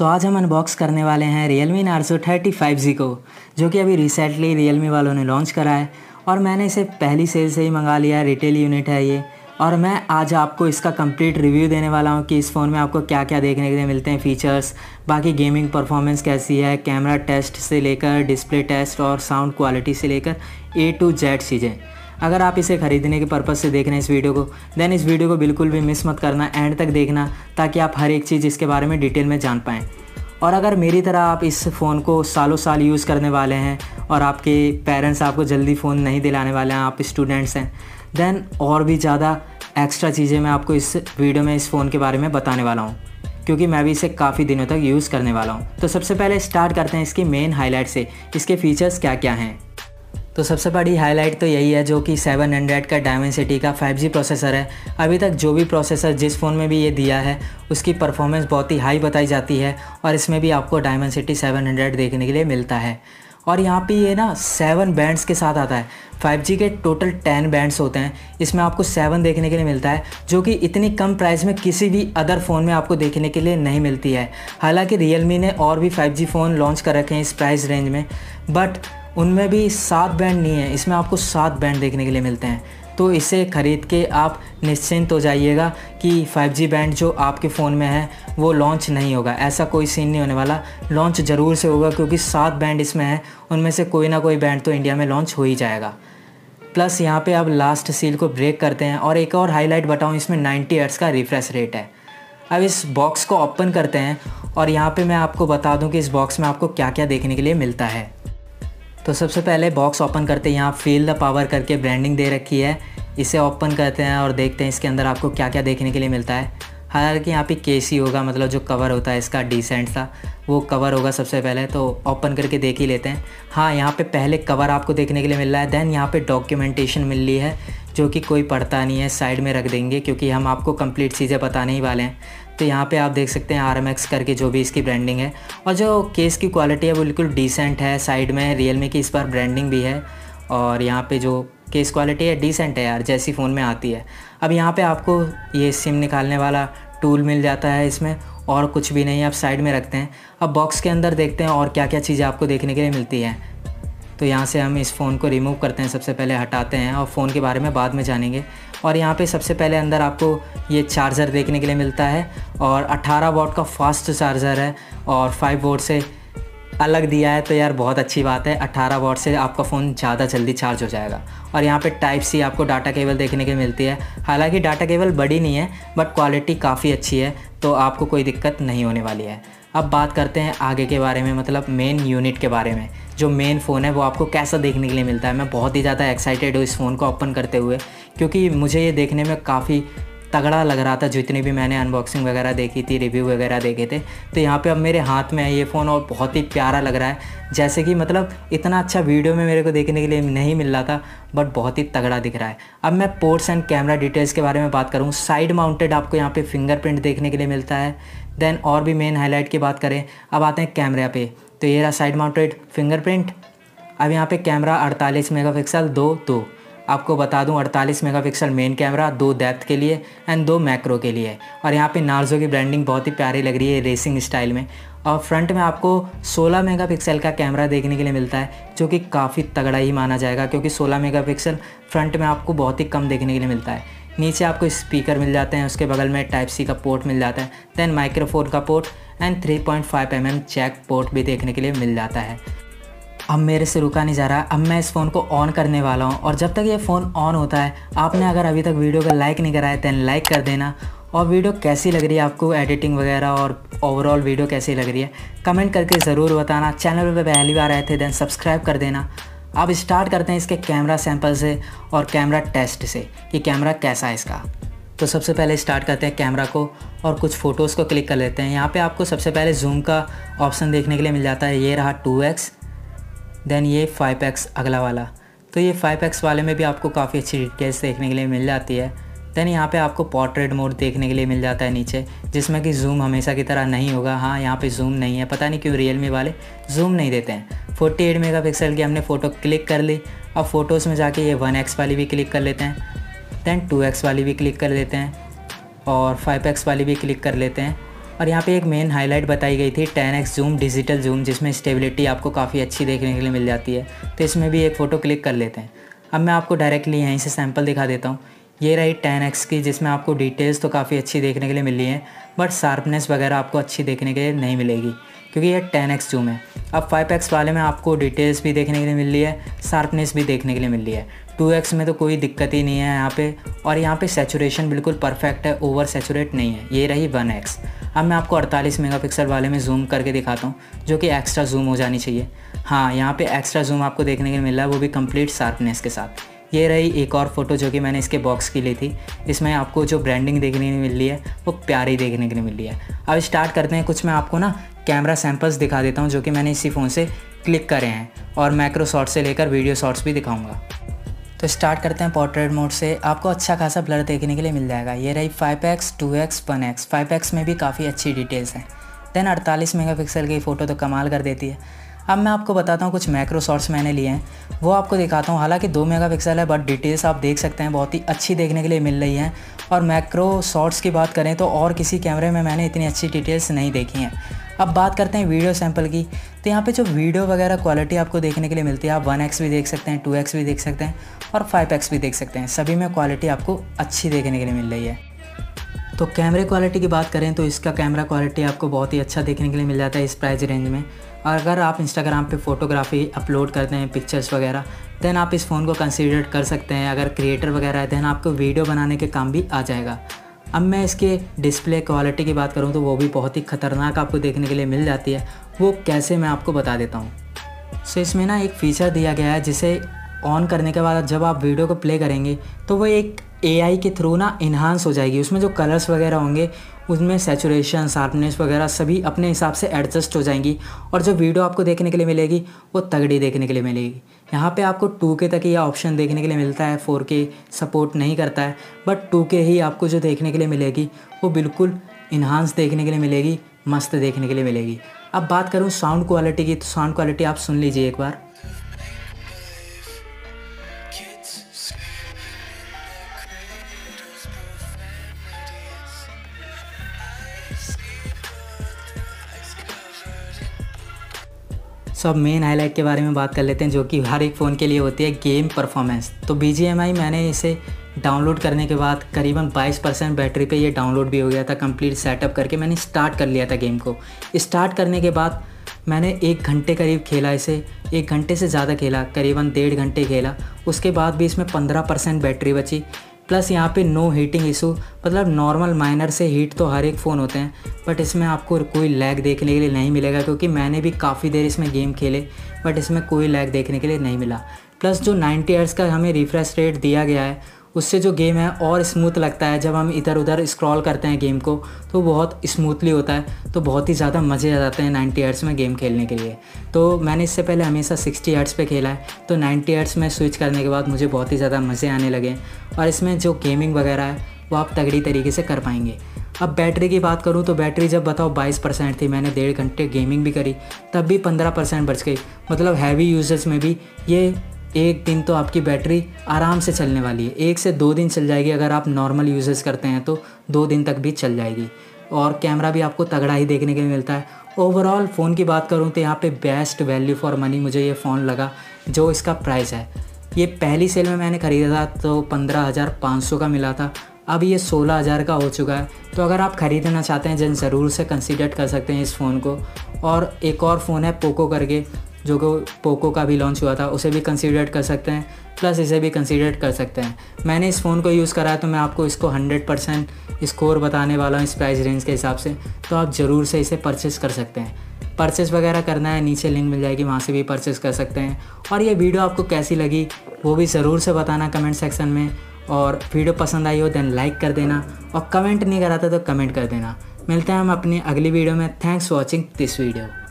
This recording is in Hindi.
आज हम अनबॉक्स करने वाले हैं Realme Narzo 35G को, जो कि अभी रिसेंटली Realme वालों ने लॉन्च करा है और मैंने इसे पहली सेल से ही मंगा लिया है। रिटेल यूनिट है ये, और मैं आज आपको इसका कंप्लीट रिव्यू देने वाला हूँ कि इस फ़ोन में आपको क्या क्या देखने के लिए मिलते हैं फ़ीचर्स, बाकी गेमिंग परफॉर्मेंस कैसी है, कैमरा टेस्ट से लेकर डिस्प्ले टेस्ट और साउंड क्वालिटी से लेकर A to Z चीज़ें। अगर आप इसे ख़रीदने के पर्पज़ से देख रहे हैं इस वीडियो को, देन इस वीडियो को बिल्कुल भी मिस मत करना, एंड तक देखना, ताकि आप हर एक चीज़ इसके बारे में डिटेल में जान पाएँ। और अगर मेरी तरह आप इस फ़ोन को सालों साल यूज़ करने वाले हैं और आपके पेरेंट्स आपको जल्दी फ़ोन नहीं दिलाने वाले हैं, आप स्टूडेंट्स हैं, देन और भी ज़्यादा एक्स्ट्रा चीज़ें मैं आपको इस वीडियो में इस फ़ोन के बारे में बताने वाला हूँ, क्योंकि मैं भी इसे काफ़ी दिनों तक यूज़ करने वाला हूँ। तो सबसे पहले स्टार्ट करते हैं इसकी मेन हाईलाइट से, इसके फ़ीचर्स क्या क्या हैं। तो सबसे बड़ी हाईलाइट तो यही है, जो कि 700 का डायमेंसिटी का 5G प्रोसेसर है। अभी तक जो भी प्रोसेसर जिस फ़ोन में भी ये दिया है उसकी परफॉर्मेंस बहुत ही हाई बताई जाती है, और इसमें भी आपको डायमेंसिटी 700 देखने के लिए मिलता है। और यहाँ पे ये ना 7 बैंड्स के साथ आता है। 5G के टोटल 10 बैंड्स होते हैं, इसमें आपको 7 देखने के लिए मिलता है, जो कि इतनी कम प्राइस में किसी भी अदर फ़ोन में आपको देखने के लिए नहीं मिलती है। हालांकि Realme ने और भी 5G फ़ोन लॉन्च कर रखे हैं इस प्राइस रेंज में, बट उनमें भी 7 बैंड नहीं है, इसमें आपको 7 बैंड देखने के लिए मिलते हैं। तो इसे ख़रीद के आप निश्चिंत हो जाइएगा कि 5G बैंड जो आपके फ़ोन में है वो लॉन्च नहीं होगा। ऐसा कोई सीन नहीं होने वाला, लॉन्च ज़रूर से होगा, क्योंकि 7 बैंड इसमें है, उनमें से कोई ना कोई बैंड तो इंडिया में लॉन्च हो ही जाएगा। प्लस यहाँ पे अब लास्ट सील को ब्रेक करते हैं, और एक और हाईलाइट बताऊँ, इसमें 90 हर्ट्ज़ का रिफ्रेश रेट है। अब इस बॉक्स को ओपन करते हैं, और यहाँ पर मैं आपको बता दूँ कि इस बॉक्स में आपको क्या क्या देखने के लिए मिलता है। तो सबसे पहले बॉक्स ओपन करते हैं, यहाँ फील द पावर करके ब्रांडिंग दे रखी है। इसे ओपन करते हैं और देखते हैं इसके अंदर आपको क्या क्या देखने के लिए मिलता है। हालांकि यहाँ पे केस ही होगा, मतलब जो कवर होता है इसका डिसेंट सा, वो कवर होगा सबसे पहले, तो ओपन करके देख ही लेते हैं। हाँ, यहाँ पे पहले कवर आपको देखने के लिए मिल रहा है, देन यहाँ पे डॉक्यूमेंटेशन मिल रही है, जो कि कोई पढ़ता नहीं है, साइड में रख देंगे, क्योंकि हम आपको कंप्लीट चीज़ें बताने ही वाले हैं। तो यहाँ पे आप देख सकते हैं RMX करके जो भी इसकी ब्रांडिंग है, और जो केस की क्वालिटी है वो बिल्कुल डिसेंट है। साइड में Realme की इस बार ब्रांडिंग भी है, और यहाँ पे जो केस क्वालिटी है डिसेंट है यार, जैसी फ़ोन में आती है। अब यहाँ पे आपको ये सिम निकालने वाला टूल मिल जाता है इसमें, और कुछ भी नहीं, आप साइड में रखते हैं। अब बॉक्स के अंदर देखते हैं और क्या क्या चीज़ें आपको देखने के लिए मिलती हैं। तो यहाँ से हम इस फ़ोन को रिमूव करते हैं, सबसे पहले हटाते हैं, और फ़ोन के बारे में बाद में जानेंगे। और यहाँ पे सबसे पहले अंदर आपको ये चार्जर देखने के लिए मिलता है, और 18 वॉट का फास्ट चार्जर है, और 5 वोट से अलग दिया है, तो यार बहुत अच्छी बात है। 18 वॉट से आपका फ़ोन ज़्यादा जल्दी चार्ज हो जाएगा। और यहाँ पे Type-C आपको डाटा केबल देखने के लिए मिलती है। हालांकि डाटा केबल बड़ी नहीं है, बट क्वालिटी काफ़ी अच्छी है, तो आपको कोई दिक्कत नहीं होने वाली है। अब बात करते हैं आगे के बारे में, मतलब मेन यूनिट के बारे में। जो मेन फ़ोन है वो आपको कैसा देखने के लिए मिलता है। मैं बहुत ही ज़्यादा एक्साइटेड हूँ इस फ़ोन को ओपन करते हुए, क्योंकि मुझे ये देखने में काफ़ी तगड़ा लग रहा था। जितनी भी मैंने अनबॉक्सिंग वगैरह देखी थी, रिव्यू वगैरह देखे थे, तो यहाँ पे अब मेरे हाथ में है ये फ़ोन, और बहुत ही प्यारा लग रहा है। जैसे कि मतलब इतना अच्छा वीडियो में मेरे को देखने के लिए नहीं मिल रहा था, बट बहुत ही तगड़ा दिख रहा है। अब मैं पोर्ट्स एंड कैमरा डिटेल्स के बारे में बात करूँ, साइड माउंटेड आपको यहाँ पे फिंगरप्रिंट देखने के लिए मिलता है। देन और भी मेन हाईलाइट की बात करें, अब आते हैं कैमरा पे। तो ये रहा साइड माउंटेड फिंगरप्रिंट। अब यहाँ पे कैमरा 48 मेगापिक्सल 2 आपको बता दूं, 48 मेगापिक्सल मेन कैमरा, 2 डेप्थ के लिए एंड 2 मैक्रो के लिए। और यहाँ पे नार्जो की ब्रांडिंग बहुत ही प्यारी लग रही है रेसिंग स्टाइल में। और फ्रंट में आपको 16 मेगापिक्सल का कैमरा देखने के लिए मिलता है, जो कि काफ़ी तगड़ा ही माना जाएगा, क्योंकि 16 मेगापिक्सल फ्रंट में आपको बहुत ही कम देखने के लिए मिलता है। नीचे आपको स्पीकर मिल जाते हैं, उसके बगल में Type-C का पोर्ट मिल जाता है, देन माइक्रोफोन का port and 3.5 mm jack port भी देखने के लिए मिल जाता है। अब मेरे से रुका नहीं जा रहा, अब मैं इस फ़ोन को ऑन करने वाला हूँ, और जब तक ये फ़ोन ऑन होता है, आपने अगर अभी तक वीडियो को लाइक नहीं करा है दैन लाइक कर देना। और वीडियो कैसी लग रही है आपको, एडिटिंग वगैरह और ओवरऑल वीडियो कैसी लग रही है, कमेंट करके ज़रूर बताना। चैनल पर पहली बार आए थे दैन सब्सक्राइब कर देना। अब स्टार्ट करते हैं इसके कैमरा सैंपल से और कैमरा टेस्ट से, कि कैमरा कैसा है इसका। तो सबसे पहले स्टार्ट करते हैं कैमरा को, और कुछ फ़ोटोज़ को क्लिक कर लेते हैं। यहाँ पे आपको सबसे पहले जूम का ऑप्शन देखने के लिए मिल जाता है, ये रहा 2x, देन ये 5x अगला वाला। तो ये 5x वाले में भी आपको काफ़ी अच्छी डिटेल्स देखने के लिए मिल जाती है। देन यहाँ पे आपको पोर्ट्रेट मोड देखने के लिए मिल जाता है नीचे, जिसमें कि जूम हमेशा की तरह नहीं होगा। हाँ, यहाँ पे जूम नहीं है, पता नहीं क्यों Realme वाले जूम नहीं देते हैं। 48 मेगापिक्सल की हमने फ़ोटो क्लिक कर ली। अब फ़ोटोज़ में जाके ये 1x वाली भी क्लिक कर लेते हैं, देन 2x वाली भी क्लिक कर लेते हैं, और 5x वाली भी क्लिक कर लेते हैं। और यहाँ पे एक मेन हाईलाइट बताई गई थी 10x जूम डिजिटल जूम, जिसमें स्टेबिलिटी आपको काफ़ी अच्छी देखने के लिए मिल जाती है। तो इसमें भी एक फ़ोटो क्लिक कर लेते हैं। अब मैं आपको डायरेक्टली यहीं से सैंपल दिखा देता हूँ। ये रही 10x की, जिसमें आपको डिटेल्स तो काफ़ी अच्छी देखने के लिए मिल रही है, बट शार्पनेस वगैरह आपको अच्छी देखने के लिए नहीं मिलेगी क्योंकि ये 10x जूम है। अब 5x वाले में आपको डिटेल्स भी देखने के लिए मिल रही है, शार्पनेस भी देखने के लिए मिल रही है। 2x में तो कोई दिक्कत ही नहीं है यहाँ पे, और यहाँ पे सैचुरेशन बिल्कुल परफेक्ट है, ओवर सैचुरेट नहीं है। ये रही 1x। अब मैं आपको 48 मेगापिक्सल वाले में जूम करके दिखाता हूँ, जो कि एक्स्ट्रा जूम हो जानी चाहिए। हाँ, यहाँ पे एक्स्ट्रा जूम आपको देखने के लिए मिल रहा है, वो भी कंप्लीट शार्पनेस के साथ। ये रही एक और फ़ोटो जो कि मैंने इसके बॉक्स की ली थी। इसमें आपको जो ब्रांडिंग देखने को मिल रही है वो प्यारी देखने के लिए मिल रही है। अब स्टार्ट करते हैं। कुछ मैं आपको ना कैमरा सैंपल्स दिखा देता हूँ जो कि मैंने इसी फ़ोन से क्लिक करे हैं, और मैक्रो शॉट से लेकर वीडियो शॉट्स भी दिखाऊंगा। तो स्टार्ट करते हैं पोर्ट्रेट मोड से। आपको अच्छा खासा ब्लर देखने के लिए मिल जाएगा। ये रही 5x, 2x, 1x। 5x में भी काफ़ी अच्छी डिटेल्स हैं। देन 48 मेगापिक्सल की फ़ोटो तो कमाल कर देती है। अब मैं आपको बताता हूँ कुछ मैक्रो शॉट्स मैंने लिए हैं, वो आपको दिखाता हूँ। हालांकि 2 मेगापिक्सल है, बट डिटेल्स आप देख सकते हैं बहुत ही अच्छी देखने के लिए मिल रही हैं। और मैक्रो शॉट्स की बात करें तो और किसी कैमरे में मैंने इतनी अच्छी डिटेल्स नहीं देखी हैं। अब बात करते हैं वीडियो सैंपल की। तो यहाँ पे जो वीडियो वगैरह क्वालिटी आपको देखने के लिए मिलती है, आप 1x भी देख सकते हैं, 2x भी देख सकते हैं और 5x भी देख सकते हैं। सभी में क्वालिटी आपको अच्छी देखने के लिए मिल रही है। तो कैमरे क्वालिटी की बात करें तो इसका कैमरा क्वालिटी आपको बहुत ही अच्छा देखने के लिए मिल जाता है इस प्राइस रेंज में। और अगर आप इंस्टाग्राम पे फ़ोटोग्राफी अपलोड करते हैं, पिक्चर्स वगैरह, देन आप इस फ़ोन को कंसीडर कर सकते हैं। अगर क्रिएटर वगैरह है, देन आपको वीडियो बनाने के काम भी आ जाएगा। अब मैं इसके डिस्प्ले क्वालिटी की बात करूँ तो वो भी बहुत ही ख़तरनाक आपको देखने के लिए मिल जाती है। वो कैसे, मैं आपको बता देता हूँ। सो इसमें ना एक फ़ीचर दिया गया है, जिसे ऑन करने के बाद जब आप वीडियो को प्ले करेंगे तो वो एक AI के थ्रू ना इन्हांस हो जाएगी। उसमें जो कलर्स वगैरह होंगे उसमें सैचुरेशन, शार्पनेस वगैरह सभी अपने हिसाब से एडजस्ट हो जाएंगी, और जो वीडियो आपको देखने के लिए मिलेगी वो तगड़ी देखने के लिए मिलेगी। यहाँ पे आपको 2K तक ही ऑप्शन देखने के लिए मिलता है, 4K सपोर्ट नहीं करता है, बट 2K ही आपको जो देखने के लिए मिलेगी वो बिल्कुल इन्हांस देखने के लिए मिलेगी, मस्त देखने के लिए मिलेगी। अब बात करूँ साउंड क्वालिटी की, तो साउंड क्वालिटी आप सुन लीजिए एक बार। सब मेन हाईलाइट के बारे में बात कर लेते हैं, जो कि हर एक फ़ोन के लिए होती है, गेम परफॉर्मेंस। तो BGMI मैंने इसे डाउनलोड करने के बाद करीबन 22% बैटरी पे ये डाउनलोड भी हो गया था। कंप्लीट सेटअप करके मैंने स्टार्ट कर लिया था गेम को। स्टार्ट करने के बाद मैंने 1 घंटे करीब खेला इसे, 1 घंटे से ज़्यादा खेला, करीबन 1.5 घंटे खेला। उसके बाद भी इसमें 15% बैटरी बची। प्लस यहाँ पे नो हीटिंग इशू, मतलब नॉर्मल माइनर से हीट तो हर एक फ़ोन होते हैं, बट इसमें आपको कोई लैग देखने के लिए नहीं मिलेगा, क्योंकि मैंने भी काफ़ी देर इसमें गेम खेले, बट इसमें कोई लैग देखने के लिए नहीं मिला। प्लस जो 90 हर्ट्ज़ का हमें रिफ्रेश रेट दिया गया है, उससे जो गेम है और स्मूथ लगता है। जब हम इधर उधर स्क्रॉल करते हैं गेम को तो बहुत स्मूथली होता है, तो बहुत ही ज़्यादा मज़े आ जाते हैं 90 हर्ट्ज़ में गेम खेलने के लिए। तो मैंने इससे पहले हमेशा 60 हर्ट्ज़ पे खेला है, तो 90 हर्ट्ज़ में स्विच करने के बाद मुझे बहुत ही ज़्यादा मज़े आने लगे, और इसमें जो गेमिंग वगैरह है वो आप तगड़ी तरीके से कर पाएंगे। अब बैटरी की बात करूँ तो बैटरी जब बताओ 22% थी, मैंने 1.5 घंटे गेमिंग भी करी, तब भी 15% बच गई। मतलब हैवी यूजर्स में भी ये 1 दिन तो आपकी बैटरी आराम से चलने वाली है। 1 से 2 दिन चल जाएगी। अगर आप नॉर्मल यूजेस करते हैं तो 2 दिन तक भी चल जाएगी। और कैमरा भी आपको तगड़ा ही देखने के लिए मिलता है। ओवरऑल फ़ोन की बात करूँ तो यहाँ पे बेस्ट वैल्यू फॉर मनी मुझे ये फ़ोन लगा। जो इसका प्राइस है, ये पहली सेल में मैंने ख़रीदा था तो 15,500 का मिला था, अब ये 16,000 का हो चुका है। तो अगर आप ख़रीदना चाहते हैं जन ज़रूर से कंसीडर कर सकते हैं इस फ़ोन को। और एक और फ़ोन है पोको करके, जो कि पोको का भी लॉन्च हुआ था, उसे भी कंसीडर कर सकते हैं, प्लस इसे भी कंसीडर कर सकते हैं। मैंने इस फ़ोन को यूज़ करा है तो मैं आपको इसको 100% स्कोर बताने वाला हूँ इस प्राइस रेंज के हिसाब से। तो आप ज़रूर से इसे परचेज़ कर सकते हैं। परचेज़ वगैरह करना है, नीचे लिंक मिल जाएगी, वहाँ से भी परचेज़ कर सकते हैं। और ये वीडियो आपको कैसी लगी वो भी ज़रूर से बताना कमेंट सेक्शन में। और वीडियो पसंद आई हो देन लाइक कर देना, और कमेंट नहीं करा था तो कमेंट कर देना। मिलते हैं हम अपनी अगली वीडियो में। Thanks for watching this video.